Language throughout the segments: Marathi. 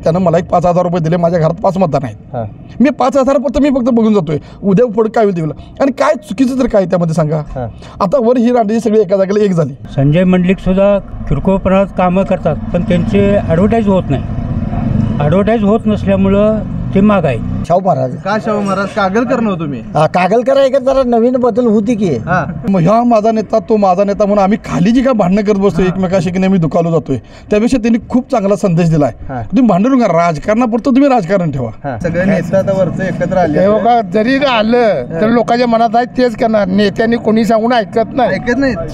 त्यानं मला एक 5,000 रुपये दिले, माझ्या घरात 5 मतदान आहेत, मी 5,000 मी फक्त बघून जातोय, उद्या पुढे काय होईल आणि काय चुकीचं तर काय त्यामध्ये सांगा. आता वर ही रांडची सगळी एका जागेला एक झाली. संजय मंडलिक सुद्धा किरकोळ प्रमाणात कामं करतात, पण त्यांचे ॲडव्हर्टाईज होत नाही. ॲडव्हर्टाईज होत नसल्यामुळं ते माग आहे. शाहू महाराज का शाहू महाराज कागलकर नव्ह तुम्ही? कागलकर आहे का, जरा नवीन बदल होती की. मग ह्या माझा नेता तो माझा नेता म्हणून आम्ही खाली जी काय भांडणं करत बसतो एकमेकाशी की नेहमी दुखावलो जातोय, त्यापेक्षा त्यांनी खूप चांगला संदेश दिलाय. तुम्ही भांडण नका, राजकारणापुरतं तुम्ही राजकारण ठेवा. सगळे नेता आता वरचं एकत्र आले. जरी आलं तर लोकांच्या मनात आहे तेच करणार. नेत्यांनी कोणी सांगून ऐकत नाही.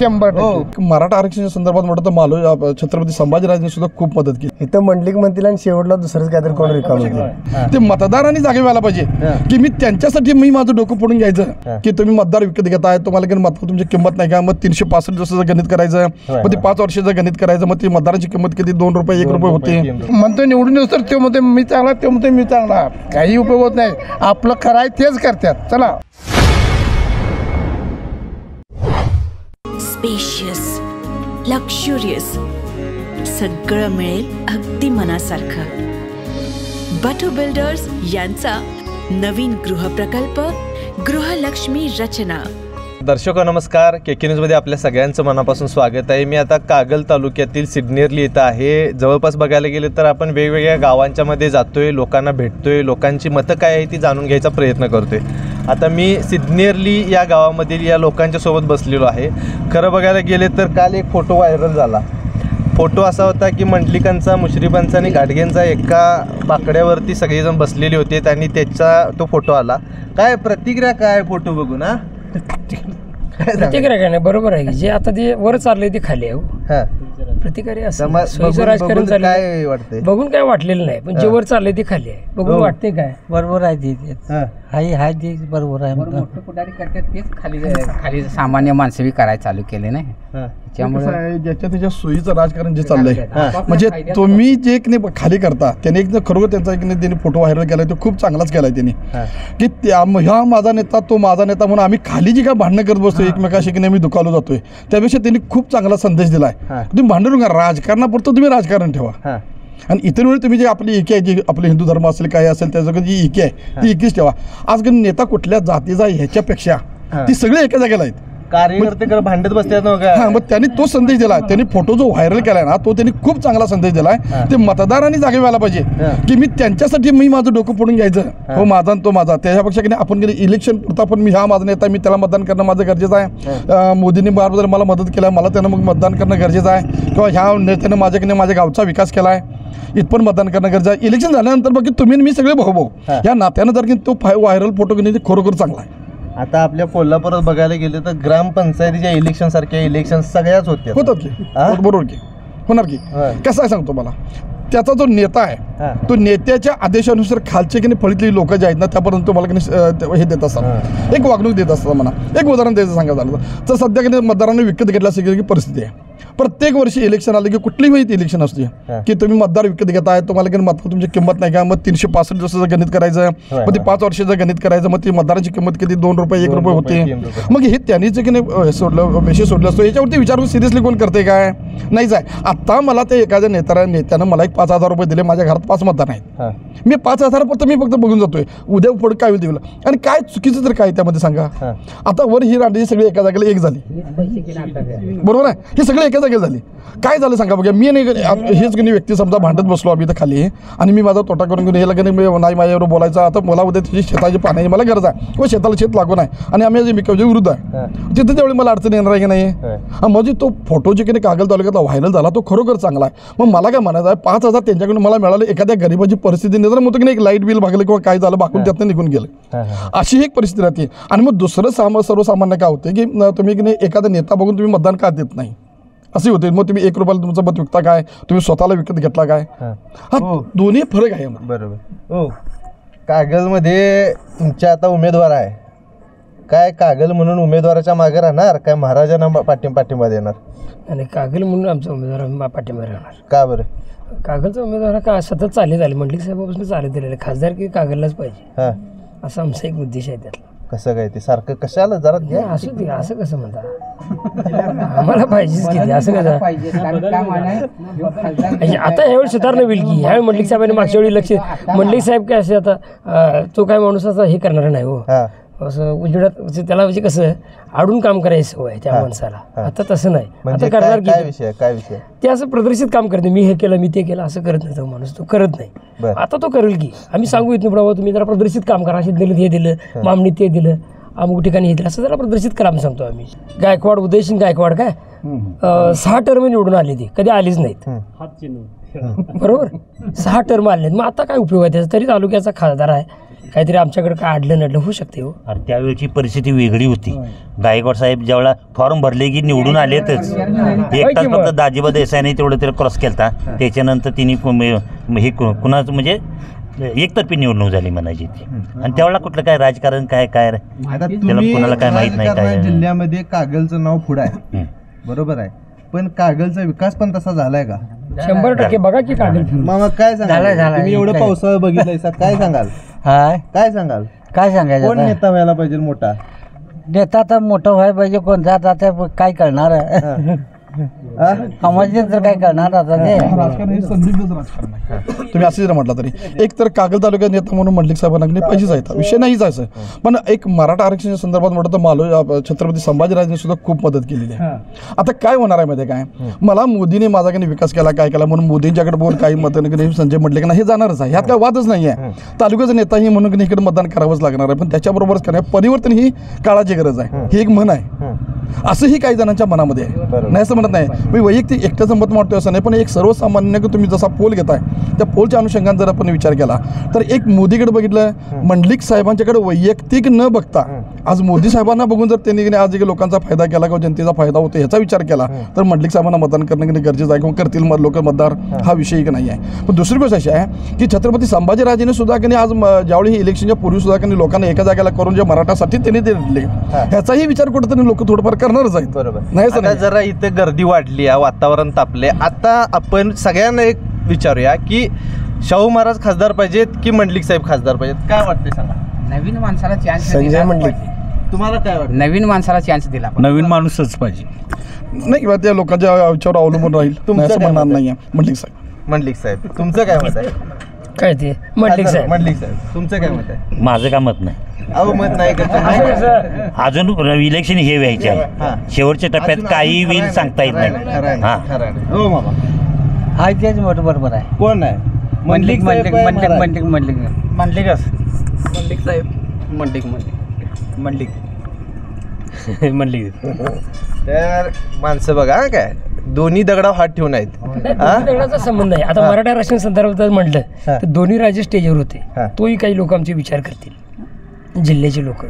100%. मराठा आरक्षणाच्या संदर्भात म्हणत तर मालो छत्रपती संभाजीराजांनी सुद्धा खूप मदत केली. इथं मंडलिक म्हणतील आणि शेवटला दुसरंच काहीतरी कोण रिकाम होते. ते मतदारांनी जागे व्हायला पाहिजे की मी त्यांच्यासाठी मी माझं डोकं फोडून घ्यायचं की तुम्ही मतदार विकत घेताय, तुम्हाला काही मत तुमची किंमत नाही का, मग 365 दिवसाचं गणित करायचं, मग ते 5 वर्षाचं गणित करायचं, मग ती मतदाराची किंमत किती 2 रुपये 1 रुपये होते. म्हणतो निवडून येऊ तर ते म्हणतो मी चांगला, ते म्हणतो मी चांगला. काही उपयोग होत नाही. आपलं कराय तेच करतात. चला. स्पेशियस, लक्झुरियस, सगळं मिळेल अगदी मनासारखं. बटू बिल्डर्स यांचा नवीन गृहप्रकल्प गृहलक्ष्मी रचना. दर्शको नमस्कार, KK न्यूजमध्ये आपल्या सगळ्यांचं मनापासून स्वागत आहे. मी आता कागल तालुक्यातील सिडनेरली इथं आहे. जवळपास बघायला गेले तर आपण वेगवेगळ्या गावांच्या मध्ये जातोय, लोकांना भेटतोय, लोकांची मतं काय आहे ती जाणून घ्यायचा प्रयत्न करतोय. आता मी सिडनेरली या गावामधील या लोकांच्या सोबत बसलेलो आहे. खरं बघायला गेले तर काल एक फोटो व्हायरल झाला. फोटो असा होता की मंडलिकांचा, मुश्रीफांचा आणि घाटगेंचा एका बाकड्यावरती सगळेजण बसलेले होते आणि त्याचा तो फोटो आला. काय प्रतिक्रिया काय फोटो बघून? प्रतिक्रिया काय नाही, बरोबर आहे की जे आता ते वर चाललंय ते खाली आहे. प्रतिक्रिया असं राजकारण काय वाटतंय? बघून काय वाटलेलं नाही, पण जे वर चाललंय ते खाली आहे. बघून वाटते काय बरोबर आहे ते. हाय ते बरोबर आहे. मोठं पुढारी करतात तेच खाली सामान्य माणसं बी करायला चालू केले नाही. त्यामुळे ज्याच्या त्याच्या सोयीचं राजकारण जे चाललंय, म्हणजे तुम्ही जे एक नाही खाली करता त्याने एक खरोखर त्यांचा एक त्यांनी फोटो व्हायरल केलाय तो खूप चांगलाच केलाय त्यांनी की ह्या माझा नेता तो माझा नेता म्हणून आम्ही खाली जी काय भांडणं करत बसतो एकमेकाशी की नेहमी दुखावलो जातोय, त्यापेक्षा त्यांनी खूप चांगला संदेश दिलाय. तुम्ही भांडण नका, राजकारणापुरतं तुम्ही राजकारण ठेवा. आणि इतर वेळी तुम्ही जे आपली एकी आहे, जी आपले हिंदू धर्म असेल काय असेल त्याचं जी एकी आहे ती एकीच ठेवा. आज नेता कुठल्या जातीचा ह्याच्यापेक्षा ती सगळे एका जागेला आहेत. कार्यकर्ते भांडत बसतात ना. मग त्यांनी तो संदेश दिलाय. त्यांनी फोटो जो व्हायरल केलाय ना तो त्यांनी खूप चांगला संदेश दिलाय. ते मतदारांनी जागे व्हायला पाहिजे की मी त्यांच्यासाठी मी माझं डोकं फोडून घ्यायचं, हो माझा तो माझा. त्याच्यापेक्षा की आपण इलेक्शन पुरता पण मी हा माझा नेता, मी त्याला मतदान करणं माझं गरजेचं आहे. मोदींनी बरोबर मला मदत केली, मला त्यानं मग मतदान करणं गरजेचं आहे. किंवा ह्या नेत्यानं माझ्याकडे माझ्या गावचा विकास केला आहे, इथपण मतदान करणं गरजेचं आहे. इलेक्शन झाल्यानंतर बघ तुम्ही मी सगळे भाऊ या नात्यानं जर की तो व्हायरल फोटो की खरोखर चांगला आहे. आता आपल्या कोल्हापुरात बघायला गेले तर ग्रामपंचायतीच्या इलेक्शन सारख्या इलेक्शन सगळ्याच होतात की बरोबर की होणार की. कसं आहे सांगतो मला, त्याचा जो नेता आहे तो नेत्याच्या आदेशानुसार खालचे की नाही फळीतली लोक जे आहेत ना त्यापर्यंत तुम्हाला हे देत असतात, एक वागणूक देत असतात. म्हणा एक उदाहरण द्यायचं सांगा झालं तर सध्या की मतदारांनी विकत घेतल्या सगळी परिस्थिती आहे. प्रत्येक वर्षी इलेक्शन आलं की कुठलीही माहिती इलेक्शन असते की तुम्ही मतदार विकत घेताय, तुम्हाला काही मत तुमची किंमत नाही का, मग 365 दिवसाचं गणित करायचं, मग ते 5 वर्षाचं गणित करायचं, मग ती मतदारांची किंमत किती 2 रुपये 1 रुपये होते. मग हे त्यांनीच की नाही सोडलं, विषय सोडलं असतो. याच्यावरती विचारून सिरियसली कोण करते काय नाहीच आहे. आता मला ते एखाद्या नेत्यानं मला एक 5,000 रुपये दिले, माझ्या घरात 5 मतदान आहेत, मी 5,000 मी फक्त बघून जातोय, उद्या पुढे काय होईल आणि काय चुकीचं तर काय त्यामध्ये सांगा. आता वर ही रांडची सगळी एका जागेला एक झाली, बरोबर आहे. हे सगळे एका जागेला झाली. काय झालं सांगा बघा. मी नाही हेच की व्यक्ती समजा भांडत बसलो आम्ही तर खाली आणि मी माझा तोटा करून घेऊन ह्याला की नाही माझ्यावर बोलायचं. आता मला उद्या त्याची शेताची पाण्याची मला गरज आहे किंवा शेताला शेत लागून आहे आणि आम्ही जे विरुद्ध आहे तिथे त्यावेळी मला अडचण येणार आहे की नाही. म्हणजे तो फोटो जे की नाही कागल तालुक्यातला व्हायरल झाला तो खरोखर चांगला आहे. मग मला काय म्हणायचं आहे 5,000 त्यांच्याकडून मला मिळालं, एखाद्या गरीबाची परिस्थिती निदान होतं की नाही एक लाईट बिल भागलं किंवा काय झालं बाकून त्यातनं निघून गेलं, अशी एक परिस्थिती राहते. आणि मग दुसरं सर्वसामान्य काय होते की तुम्ही की नाही एखादा नेता बघून तुम्ही मतदान का देत नाही असे होते. मग तुम्ही 1 रुपयाला तुमचं मत विकता काय, तुम्ही स्वतःला विकत घेतला काय, हा दोन्ही फरक आहे. बरोबर. हो, कागलमध्ये तुमच्या आता उमेदवार आहे काय, कागल म्हणून उमेदवाराच्या मागे राहणार काय महाराजांना पाठिंबा देणार? आणि कागल म्हणून आमचा उमेदवार पाठिंबा राहणार. का बरं? कागलचा उमेदवार का सतत चालत आले, मंडलिक साहेबापासून चालत दिलेले, खासदार की कागललाच पाहिजे असा आमचा एक उद्देश आहे त्यातला. कसं काय ते सारखं कशाला जरा घ्या. असं कसं म्हणता आम्हाला पाहिजेच किती असं कसं आता यावेळी सुधारणा होईल की ह्यावेळी मंडलिक साहेबांनी मागच्या वेळी लक्ष मंडलिक साहेब काय असे आता तो काय माणूस असा हे करणार नाही हो असं उजेडात त्याला म्हणजे कसं आडून काम करायची सवय त्या माणसाला आता तसं नाही आता करणार काय विषय ते असं प्रदर्शित काम करते मी हे केलं मी ते केलं असं करत नाही तो माणूस तो करत नाही आता तो करेल की आम्ही सांगू येत नाही बाबा तुम्ही जरा प्रदर्शित काम करा असे दिलं हे दिलं मामणी ते दिलं अमुक ठिकाणी हे दिलं असं जरा प्रदर्शित करा आम्ही सांगतो आम्ही गायकवाड उदयसिंग गायकवाड काय 6 टर्म निवडून आली ती कधी आलीच नाहीत बरोबर 6 टर्म आले नाहीत मग आता काय उपयोग आहे त्याचा तरी तालुक्याचा खासदार आहे काहीतरी आमच्याकडे काय अडलं नडलं होऊ शकते हो अरे त्यावेळची परिस्थिती वेगळी होती गायकवाड साहेब ज्यावेळेला फॉर्म भरले की निवडून आलेतच एक तास फक्त दाजीबा देसाईने तेवढं तरी क्रॉस केलता त्याच्यानंतर तिने हे कुणाचं म्हणजे एकतर्फी निवडणूक झाली म्हणायची ती आणि त्यावेळेला कुठलं काय राजकारण काय काय त्याला कुणाला काय माहित नाही काय जिल्ह्यामध्ये कागलचं नाव पुढं आहे बरोबर आहे पण कागलचा विकास पण तसा झालाय का 100% बघा की कागल मग काय सांगाल तुम्ही एवढं पावसाळा बघितलाय काय सांगाल काय सांगाल काय सांगायचं कोण नेता व्हायला पाहिजे मोठा नेता आता मोठं व्हायला पाहिजे कोणता आता काय करणार समाजात तर काय करणार आता ते राजकारण हे संदिग्धच राजकारण आहे तुम्ही असं जर म्हटलं तरी एक तर कागल तालुक्यात नेता म्हणून मंडलिक साहेबांना पाहिजे जायचा विषय नाही जायचं पण एक मराठा आरक्षणाच्या संदर्भात म्हटलं तर छत्रपती संभाजीराजांनी सुद्धा खूप मदत केलेली आहे आता काय होणार आहे माहिती काय मला मोदीने माझा काही विकास केला काय केला म्हणून मोदींच्याकडे बोल काही मतं संजय मंडलिक हे जाणारच आहे ह्यात काय वादच नाही आहे तालुक्याचा नेता ही म्हणून इकडे मतदान करावंच लागणार आहे पण त्याच्याबरोबरच करण्या परिवर्तन ही काळाची गरज आहे ही एक म्हण आहे असंही काही जणांच्या मनामध्ये आहे नाही असं म्हणत नाही मी वैयक्तिक एकट्याचं मत मांडतोय असं नाही पण एक सर्वसामान्य की तुम्ही जसा पोल घेताय त्या पोलच्या अनुषंगाने जर आपण विचार केला तर एक मोदीकडे बघितलं मंडलिक साहेबांच्याकडे वैयक्तिक न बघता आज मोदी साहेबांना बघून जर त्यांनी आज लोकांचा फायदा केला किंवा जनतेचा फायदा होतो याचा विचार केला तर मंडलिक साहेबांना मतदान करणं गरजेचं आहे किंवा करतील लोक मतदार हा विषय नाही आहे पण दुसरी गोष्ट अशी आहे की छत्रपती संभाजीराजेने सुद्धा की आज ज्यावेळी इलेक्शनच्या पूर्वी सुद्धा की लोकांना एका जागेला करून जे मराठासाठी त्यांनी दिले ह्याचाही विचार कुठेतरी लोक थोडंफार करणारच आहेत बरोबर नाही जरा इथे गर्दी वाढली आहे वातावरण तापले आता आपण सगळ्यांना एक विचारूया की शाहू महाराज खासदार पाहिजेत की मंडलिक साहेब खासदार पाहिजेत काय वाटते सांगा नवीन माणसाला चान्स संजय मंडलिक तुम्हाला काय वाटतं नवीन माणसाला चान्स दिला नवीन माणूसच पाहिजे नाही किंवा त्या लोकांच्या विचारावर अवलंबून राहील तुमचं म्हणणार नाही आहे मंडलिक साहेब तुमचं काय मत आहे काय ते मंडलिक साहेब तुमचं काय मत आहे माझं काय मत नाही अहो मत नाही अजून इलेक्शन हे व्हायचे आहे शेवटच्या टप्प्यात काही होईल सांगता येत नाही हो मामा हा तेच मोठं बरोबर आहे कोण आहे मंडलिक मंडलिक मंडलिक मंडलिक मंडलिक मंडलिकच मंडलिक साहेब मंडलिक तर माणसं बघा काय दोन्ही दगडावर हात ठेवून आहेत दगडाचा संबंध आहे आता मराठा आरक्षण संदर्भात म्हटलं तर दोन्ही राज्य स्टेजवर होते तोही काही लोक आमचे विचार करतील जिल्ह्याचे लोक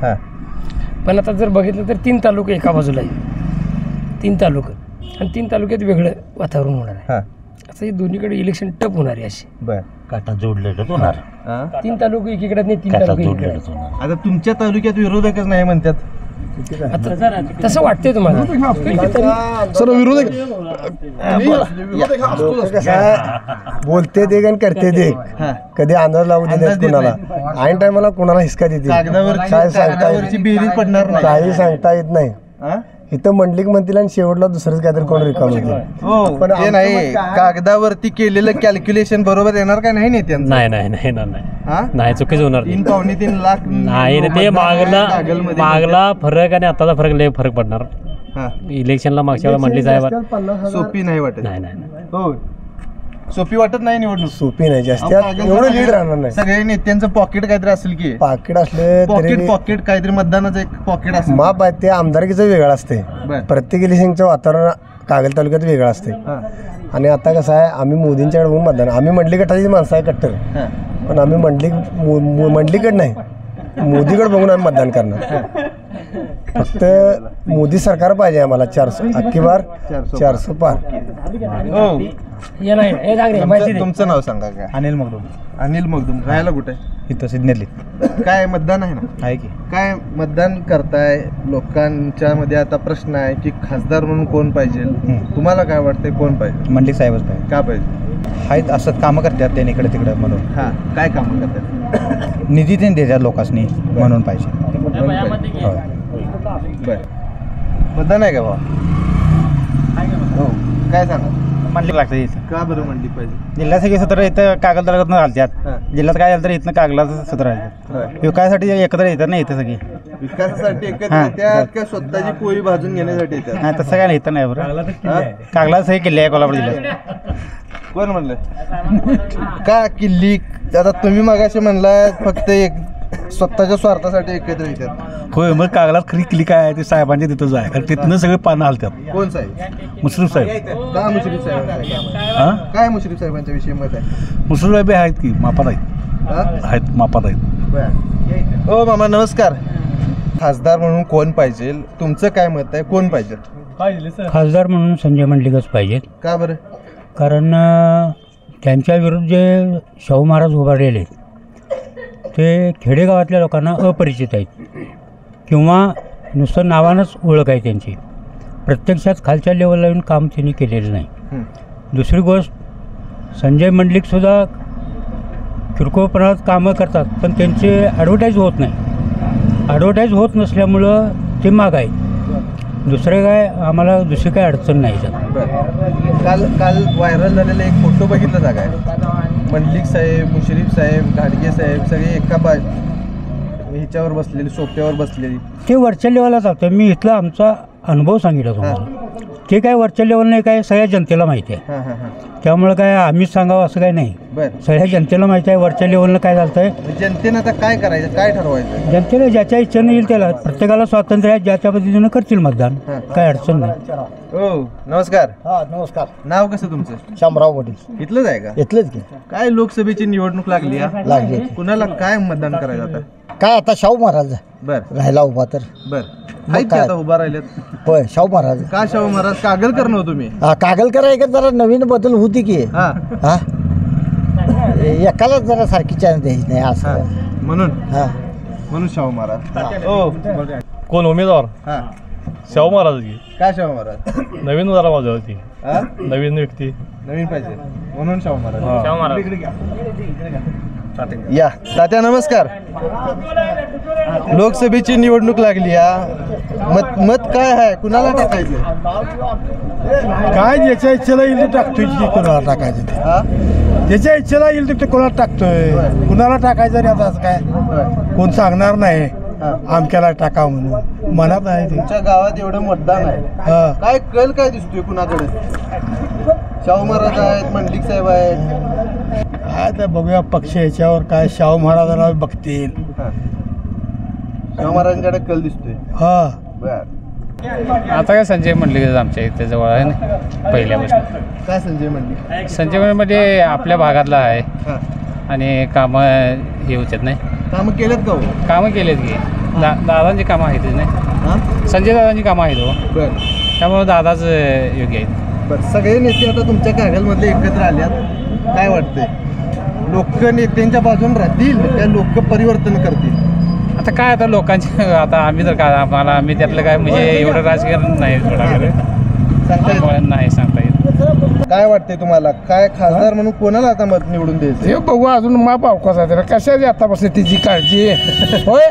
पण आता जर बघितलं तर 3 तालुके एका बाजूला आहे 3 तालुके आणि 3 तालुक्यात वेगळं वातावरण होणार आहे असं हे दोन्हीकडे इलेक्शन टप होणार आहे अशी काटा जोडलेलं होणार 3 तालुके एकीकडे नाही 3 काटा तालुके जोडलेलं एकीकडे. होणार आता तुमच्या तालुक्यात विरोधकच नाही म्हणतात आता तसं वाटतंय तुम्हाला सर विरोधक बोलते ते आणि करते ते कधी अंदाज लावू देत कुणाला ऐन टायमाला कुणाला हिसका देते काय सांगता बेरीज पडणार नाही काही सांगता येत नाही इथं मंडलिक म्हणतील आणि शेवटला दुसरंच काहीतरी कोण रिकाम होते पण ते नाही कागदावरती केलेलं कॅल्क्युलेशन बरोबर येणार काय नाही नेत्यांचं नाही चुकीच होणार 3-3.5 लाख नाही ते मागला फरक आणि आताचा फरक लय फरक पडणार इलेक्शनला मागच्या वेळेला मंडलिक साहेब सोपी नाही वाटत नाही हो सोपी वाटत नाही निवडणूक सोपी नाही जास्त एवढं लीड राहणार नाही सगळ्या नेत्यांचं पॉकेट काहीतरी असेल की पाकिट असले तरी पॉकेट काहीतरी मतदानाचं एक पॉकेट असेल माप आहे ते आमदारकीचं वेगळं असते प्रत्येक इलेक्शनचं वातावरण कागल तालुक्यात वेगळं असते आणि आता कसं आहे आम्ही मोदींच्याकडे बघून मतदान आम्ही मंडलिक गटाची माणसं आहे कट्टर पण आम्ही मंडलिकड नाही मोदीकडे बघून आम्ही मतदान करणार फक्त मोदी सरकार पाहिजे आम्हाला 400 अख्खी बार 400 पार तुमचं नाव सांगा काय अनिल मगदूम अनिल मगदूम राहायला कुठे इथं सिडनेरली काय मतदान आहे ना आहे की काय मतदान करताय लोकांच्या मध्ये आता प्रश्न आहे की खासदार म्हणून कोण पाहिजे तुम्हाला काय वाटतंय कोण पाहिजे मंडलिक साहेबच पाहिजे का पाहिजे आहेत असं कामं करतात त्यांनी इकडे तिकडे म्हणून. हां, काय कामं करतात? निधी त्यांनी देतात लोकांनी म्हणून पाहिजे. होय. बरं, मतदान आहे का भाऊ? हो, काय सांगा? मंडली लागतं इथं. का बरं मंडली पाहिजे? जिल्ह्यात सगळे सत्र इथं कागद तालुक्यातून घालतात. जिल्ह्यात काय झालं तर इथं कागदाचं सत्र आहे. विकायसाठी एकत्र येतात ना इथं सगळी. विकासासाठी एकत्र येतात का स्वतःची पोळी भाजून घेण्यासाठी येतात? नाही तसं काय नाही इथं नाही बरं. कागदाचं सही किल्ले आहे कोल्हापूर जिल्ह्यात. कोण म्हणलं? का किल्ली? आता तुम्ही मगाशी म्हणलाय फक्त एक स्वतःच्या स्वार्थासाठी एकत्र येतात. होय, मग कागदात खरी किल्ली काय आहे ते साहेबांच्या तिथंच आहे, कारण तिथनं सगळे पानं हलतात. कोण साहेब? मुश्रीफ साहेब. का मुश्रीफ साहेब? काय मुश्रीफ साहेबांच्या विषयी मत आहे? मुश्रीफ साहेब आहेत की मापात आहेत, मापात आहेत. हो मामा नमस्कार. खासदार म्हणून कोण पाहिजे? तुमचं काय मत आहे? कोण पाहिजे? खासदार म्हणून संजय मंडलिकच पाहिजेत. का बरं? कारण त्यांच्या विरुद्ध जे शाहू महाराज उभारलेले ते खेडेगावातल्या लोकांना अपरिचित आहेत किंवा नुसतं नावानंच ओळख आहे त्यांची. प्रत्यक्षात खालच्या लेवलला येऊन काम त्यांनी केलेलं नाही. दुसरी गोष्ट, संजय मंडलिकसुद्धा किरकोळपणात कामं करतात, पण त्यांचे ॲडव्हर्टाईज होत नाही. ॲडव्हर्टाईज होत नसल्यामुळं ते माग आहेत. दुसरं काय, आम्हाला दुसरी काय अडचण नाही त्यात. काल व्हायरल झालेला एक फोटो बघितला जागा आहे. मंडलिक साहेब, मुश्रीफ साहेब, घाडगे साहेब सगळे एका ह्याच्यावर बसलेली, सोप्यावर बसलेली. ते वरच्या लेवलला जातं. मी इथला आमचा अनुभव सांगितला तुम्हाला. ते काय वरच्या लेवल नाही, काय सगळ्या जनतेला माहिती आहे. त्यामुळं काय आम्हीच सांगावं असं काय नाही. सगळ्या जनतेला माहिती आहे वरच्या लेवलनं काय चालतंय. जनतेनं आता काय करायचं, काय ठरवायचं? जनतेला ज्याच्या इच्छेनं येईल त्याला. प्रत्येकाला स्वातंत्र्य आहे, ज्याच्या पद्धतीनं करतील मतदान, काय अडचण नाही. हो नमस्कार. नमस्कार. नाव कसं तुमचं? शामराव पाटील. इथलंच आहे का? इथलंच की. काय लोकसभेची निवडणूक लागली लागली. कुणाला काय मतदान करायचं आता? काय आता शाहू महाराज बर राहिला उभा तर. बर आता उभा राहिलेत. होय, शाहू महाराज. का शाहू महाराज? कागल करणं तुम्ही? कागलकर आहे का जरा नवीन बदल होती की. हा, एकालाच जरा सारखी चान्स द्यायची नाही असं म्हणून. म्हणून शाहू महाराज. हो, कोण उमेदवार? शाहू महाराज की. काय शाहू महाराज? नवीन जरा माझ्या होती, नवीन व्यक्ती, नवीन पाहिजे म्हणून शाहू महाराज. शाहू महाराज या. तात्या नमस्कार. लोकसभेची निवडणूक लागली. मत काय आहे? कुणाला टाकायचं? काय ज्याच्या इच्छेला येईल ते टाकतोय की कोणाला टाकायचं ते. ज्याच्या इच्छेला येईल ते कोणाला टाकतोय. कुणाला टाकायचं नाही आता असं काय कोण सांगणार नाही आमच्याला टाका म्हणून. मनात आहे ते. तुमच्या गावात एवढं मतदान आहे, काय कल काय दिसतोय कुणाकडे? शाहू महाराज आहेत, मंडलिक साहेब आहेत. काय तर बघूया पक्ष याच्यावर काय शाहू महाराजांना बघतील. शाहू महाराजांकडे कल दिसतोय. बर आता काय संजय मंडलिक आमच्या इथे जवळ आहे ना पहिल्यापासून. काय संजय मंडलिक? संजय मंडलिक आपल्या भागातला आहे आणि कामं हे होतात नाही. कामं केलेत का? कामं केलेत की. दादांची कामं आहेत नाही. संजय दादांची कामं आहेत हो. बरं, त्यामुळे दादाच योग्य आहेत. बरं, सगळे नेते आता तुमच्या कागलमधले एकत्र आल्यात. काय वाटतंय? लोक नेत्यांच्या बाजून राहतील त्या लोक परिवर्तन करतील? आता काय आता लोकांचे आता आम्ही तर काय आम्ही त्यातलं काय म्हणजे एवढं राजकारण नाही नाही सांगता येत. काय वाटतंय तुम्हाला? काय खासदार म्हणून कोणाला आता मत निवडून द्यायचं? हे बघू अजून माप अवकाश आहे. कशाची आतापासून तिची काळजी होय?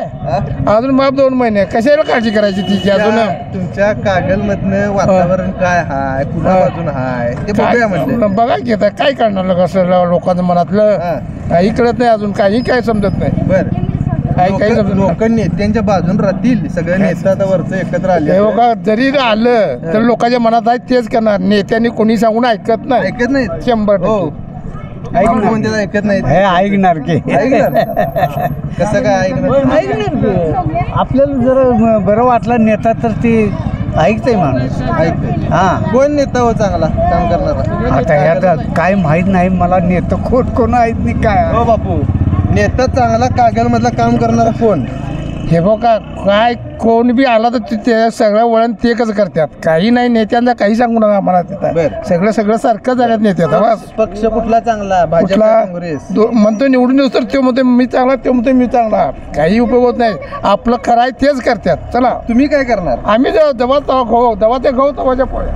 अजून माप 2 महिने कशाला काळजी करायची तिची अजून? तुमच्या कागलमधनं वातावरण काय हाय, कुणा बाजून हाय ते बघूया म्हणलं. बघा की आता काय करणार कसं लोकांच्या मनातलं काही कळत नाही अजून. काही काय समजत नाही. बरं, लोक नेत्यांच्या बाजून राहतील. सगळे नेते आता वरचं एकत्र आले. जरी आलं तर लोकांच्या मनात आहे तेच करणार. नेत्यांनी कोणी सांगून ऐकत नाही. ऐकत नाही. 100% म्हणजे ऐकत नाही. ऐकणार की. कसं काय ऐकणार? आपल्याला जर बरं वाटलं नेता तर ते ऐकतंय माणूस. ऐकतंय. कोण नेता हो चांगला काम करणारा? आता यात काय माहित नाही मला. नेता कोण आहेत नाही काय. हो बापू, नेता चांगला कागलमधला काम करणारा कोण? हे बघा काय कोण बी आला तर ते सगळं वळण ते कसं करतात. काही नाही नेत्यांना काही सांगू नका आम्हाला. तिथं सगळं सारखं झाल्यात नेत्याचा. बस पक्ष कुठला चांगला? भाजप, काँग्रेस? म्हणतो निवडून येऊस तर तो म्हणतो मी चांगला, ते म्हणतो मी चांगला. काही उपयोग होत नाही. आपलं खरं आहे तेच करतात. चला तुम्ही काय करणार? आम्ही दवा ते गहू तवाच्या पोळ्या.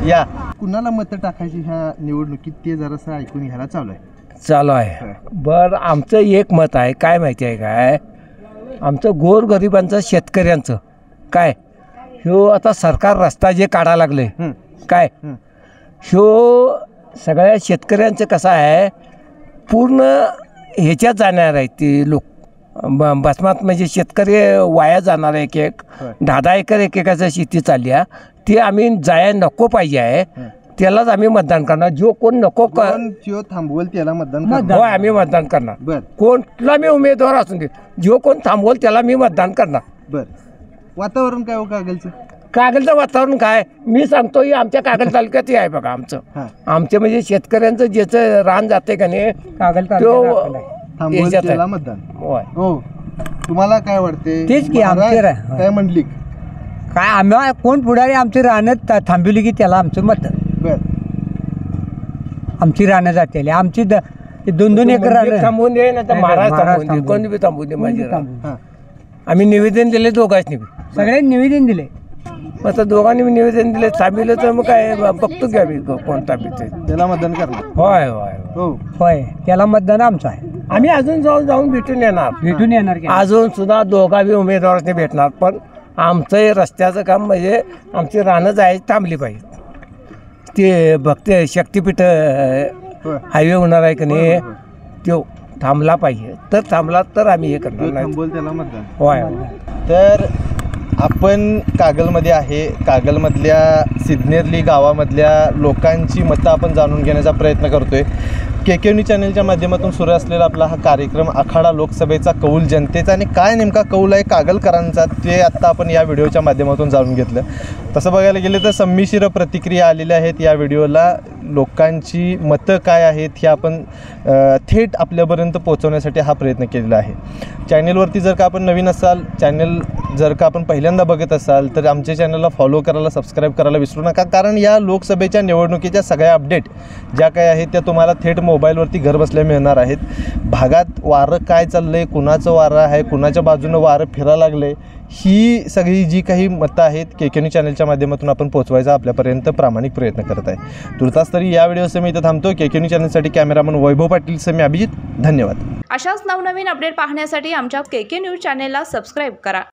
या कुणाला मतं टाकायची ह्या निवडणुकीत ते जरासं ऐकून घ्यायला चालू आहे. बरं, आमचं एक मत आहे, काय माहिती आहे काय, आमचं गोरगरिबांचं शेतकऱ्यांचं काय ह्यो आता सरकार रस्ता जे काढायला लागले काय ह्यो सगळ्या शेतकऱ्यांचं कसं आहे पूर्ण ह्याच्यात जाणार आहे ते लोक बसमात म्हणजे शेतकरी वाया जाणार आहे. एक 10-10 एकर एकेकाचं शेती चालली आहे ती आम्ही जाया नको पाहिजे आहे त्यालाच आम्ही मतदान करणार. जो कोण नको थांबवल त्याला मतदान होय आम्ही मतदान करणार. बर कोणला मी उमेदवार असून दे जो कोण थांबवल त्याला मी मतदान करणार. बर वातावरण काय हो कागलचं? कागलचं वातावरण काय मी सांगतो हे आमच्या कागल तालुक्यात आहे बघा. आमचं म्हणजे शेतकऱ्यांचं ज्याचं रान जाते का नाही कागल त्याला मतदान. हो तुम्हाला काय वाटते? तेच की आमचे काय म्हणली काय आम्ही कोण पुढारी आमची रानं थांबवली की त्याला आमचं मत. बर आमची रानं जाते आमची 2-2 एकर रानं थांबवून दे ना तर महाराज थांबवून दे कोणी बी थांबवून दे माझी आम्ही निवेदन दिले दोघांनी सगळ्यांनी निवेदन दिले. आता दोघांनी निवेदन दिले थांबिलं तर मग काय बघतो घ्या मी कोण थांबिते त्याला मतदान करणार. होय होय होय त्याला मतदान आमचं आहे. आम्ही अजून जाऊन भेटून येणार अजून सुद्धा दोघा बी उमेदवारांनी भेटणार. पण आमचं हे रस्त्याचं काम म्हणजे आमची रानं जायची थांबली पाहिजे. ते बघते शक्तीपीठ हायवे होणार आहे की नाही तो थांबला पाहिजे. तर थांबला तर आम्ही हे करणार नाही. त्याला मतदान होय. तर आपण कागलमध्ये आहे. कागलमधल्या सिद्धनेरली गावामधल्या लोकांची मतं आपण जाणून घेण्याचा प्रयत्न करतोय. KK न्यूज चॅनलच्या माध्यमातून सुरू असलेला आपला हा कार्यक्रम आखाडा लोकसभेचा कौल जनतेचा आणि काय नेमका कौल आहे कागलकरांचा ते आत्ता आपण या व्हिडिओच्या माध्यमातून जाणून घेतलं. तसं बघायला गेलं तर संमिश्र प्रतिक्रिया आलेल्या आहेत या व्हिडिओला. लोकांची मतं काय आहेत हे आपण थेट आपल्यापर्यंत पोहोचवण्यासाठी हा प्रयत्न केलेला आहे. चॅनलवरती जर का आपण नवीन असाल, चॅनल जर का आपण पहिल्यांदा बघत असाल तर आमच्या चॅनलला फॉलो करायला, सबस्क्राईब करायला विसरू नका. कारण या लोकसभेच्या निवडणुकीच्या सगळ्या अपडेट ज्या काय आहेत त्या तुम्हाला थेट मोबाईलवरती घर बसल्या मिळणार आहेत. भागात वारं काय चाललं आहे, कुणाचं वारं आहे, कुणाच्या बाजूनं वारं फिरायला लागलं आहे, ही सगळी जी काही मतं आहेत KK न्यूज चॅनलच्या माध्यमातून आपण पोहोचवायचा आपल्यापर्यंत प्रामाणिक प्रयत्न करत आहे. तुर्तास तरी या व्हिडिओचं मी इथं थांबतो. KK न्यूज चॅनलसाठी कॅमेरामन वैभव पाटील मी अभिजित. धन्यवाद. अशाच नवनवीन अपडेट पाहण्यासाठी आमच्या KK न्यूज चॅनेलला सबस्क्राईब करा.